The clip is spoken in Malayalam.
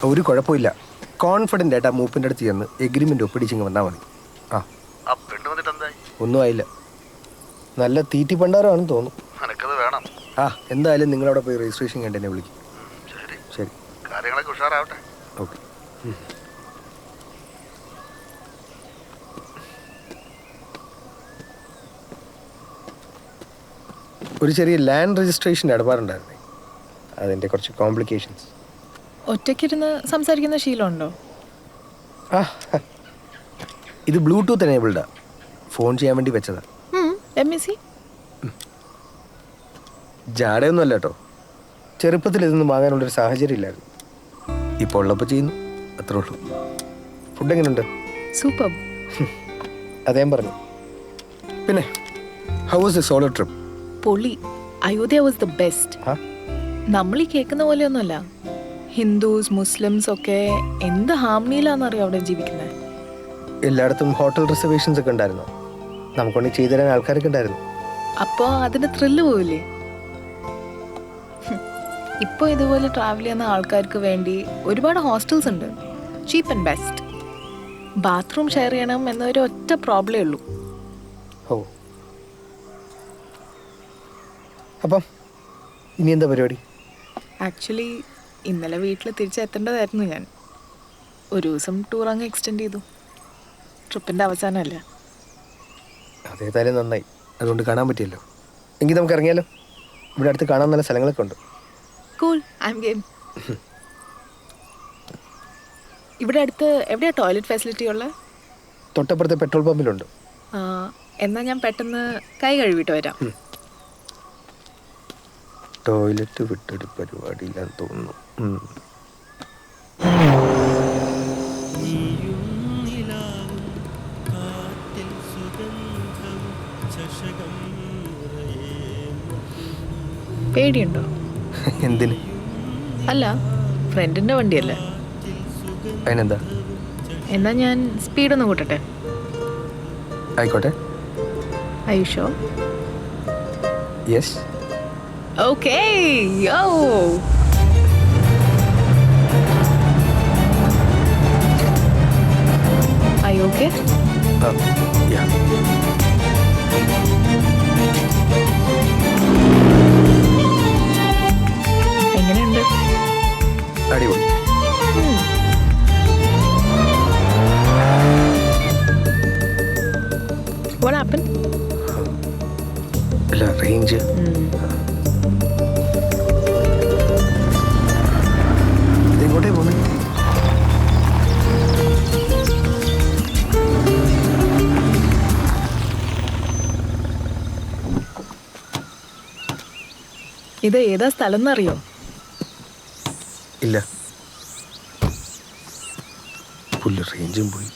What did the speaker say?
ഒരു കുഴപ്പമില്ല. കോൺഫിഡൻ്റ് ആയിട്ട് ആ മൂപ്പിൻ്റെ അടുത്ത് ചെന്ന് എഗ്രിമെൻ്റ് ഒപ്പിടിച്ചിങ്ങ് വന്നാൽ മതി. ആ ഒന്നും ആയില്ല. നല്ല തീറ്റി പണ്ടാരമാണെന്ന് തോന്നുന്നു. ആ എന്തായാലും നിങ്ങളവിടെ പോയി രജിസ്ട്രേഷൻ കണ്ട് എന്നെ വിളിക്കും. ശരി, കാര്യങ്ങളൊക്കെ ഉഷാറാവട്ടെ. ഓക്കെ. ഒരു ചെറിയ ലാൻഡ് രജിസ്ട്രേഷൻ്റെ ഇടപാടുണ്ടായിരുന്നേ, അതിൻ്റെ കുറച്ച് കോംപ്ലിക്കേഷൻസ്. ഒറ്റയ്ക്കിരുന്ന് സംസാരിക്കുന്ന ശീലമുണ്ടോ? ആ ഇത് ബ്ലൂടൂത്ത് എനേബിൾഡാ, ഫോൺ ചെയ്യാൻ വേണ്ടി വെച്ചതാ. ജാടയൊന്നും അല്ല കേട്ടോ, ചെറുപ്പത്തിൽ ഇതൊന്നും വാങ്ങാനുള്ളൊരു സാഹചര്യം ഇല്ലായിരുന്നു. ഇപ്പോൾ ഉള്ളപ്പോൾ ചെയ്യുന്നു, അത്രേ ഉള്ളൂ. ഫുഡ് എങ്ങനെയുണ്ട്? സൂപ്പർ. അതേ പറഞ്ഞു. പിന്നെ how was the solo trip? പൊളി. Ayodhya was the best. നമ്മൾ ഈ കേൾക്കുന്ന പോലെയൊന്നുമല്ല. ഹിന്ദുസ് മുസ്ലിംസ് ഒക്കെ എന്ത് ഹാർമണിയിലാണെന്നറിയോ അവിടെ ജീവിക്കുന്നത്. എല്ലായിടത്തും ഹോട്ടൽ റിസർവേഷൻസ് ഒക്കെ ഉണ്ടായിരുന്നു. നമുക്കൊണ്ടി ചെയ്തു തരാൻ ആൾക്കാരൊക്കെ ഉണ്ടായിരുന്നു. അപ്പോൾ അതിന് ത്രില്ല് പോവില്ലേ? ഇപ്പോൾ ഇതുപോലെ ട്രാവൽ ചെയ്യുന്ന ആൾക്കാർക്ക് വേണ്ടി ഒരുപാട് ഹോസ്റ്റൽസ് ഉണ്ട്, ചീപ്പ് ആൻഡ് ബെസ്റ്റ്. ബാത്റൂം ഷെയർ ചെയ്യണം എന്നൊരു ഒറ്റ പ്രോബ്ലമേ ഉള്ളൂ. ഓ, അപ്പം ഇനി എന്താ പരിപാടി? ആക്ച്വലി ഇന്നലെ വീട്ടിൽ തിരിച്ചെത്തേണ്ടതായിരുന്നു ഞാൻ. ഒരു ദിവസം ടൂർ അങ്ങ് എക്സ്റ്റെൻഡ് ചെയ്തു. ട്രിപ്പിൻ്റെ അവസാനമല്ല. അതേതായാലും നന്നായി, അതുകൊണ്ട് കാണാൻ പറ്റിയല്ലോ. എങ്കിൽ നമുക്ക് ഇറങ്ങിയാലോ? ഇവിടെ അടുത്ത് കാണാൻ നല്ല സ്ഥലങ്ങളൊക്കെ ഉണ്ട്. Cool, I M game. ഇവിടെ അടുത്ത് എവിടെയാ ടോയ്ലറ്റ് ഫെസിലിറ്റി ഉള്ളത്? തൊട്ടപ്പുറത്തെ പെട്രോൾ പമ്പിലുണ്ട്. എന്നാൽ ഞാൻ പെട്ടെന്ന് കൈ കഴുകിയിട്ട് വരാം. ടോയ്ലറ്റ് വിട്ടൊരു പരിപാടിയില്ലാന്ന് തോന്നുന്നു. പേടിയുണ്ടോ? എന്തിന്? അല്ല, ഫ്രണ്ടിൻ്റെ വണ്ടിയല്ലേ. അതിനെന്താ? എന്നാ ഞാൻ സ്പീഡൊന്ന് കൂട്ടട്ടെ. ആയിക്കോട്ടെ. Are you sure? Yes. Okay, yo. Are you okay? Yeah. എങ്ങനെയുണ്ട്? അടിപൊളി. What happened? അല്ല, റേഞ്ച്. ഇതെങ്ങോട്ടേ പോകുന്നത്? ഇത് ഏതാ സ്ഥലം എന്നറിയോ? ഇല്ല, ഫുള്ള് റേഞ്ചും പോയി.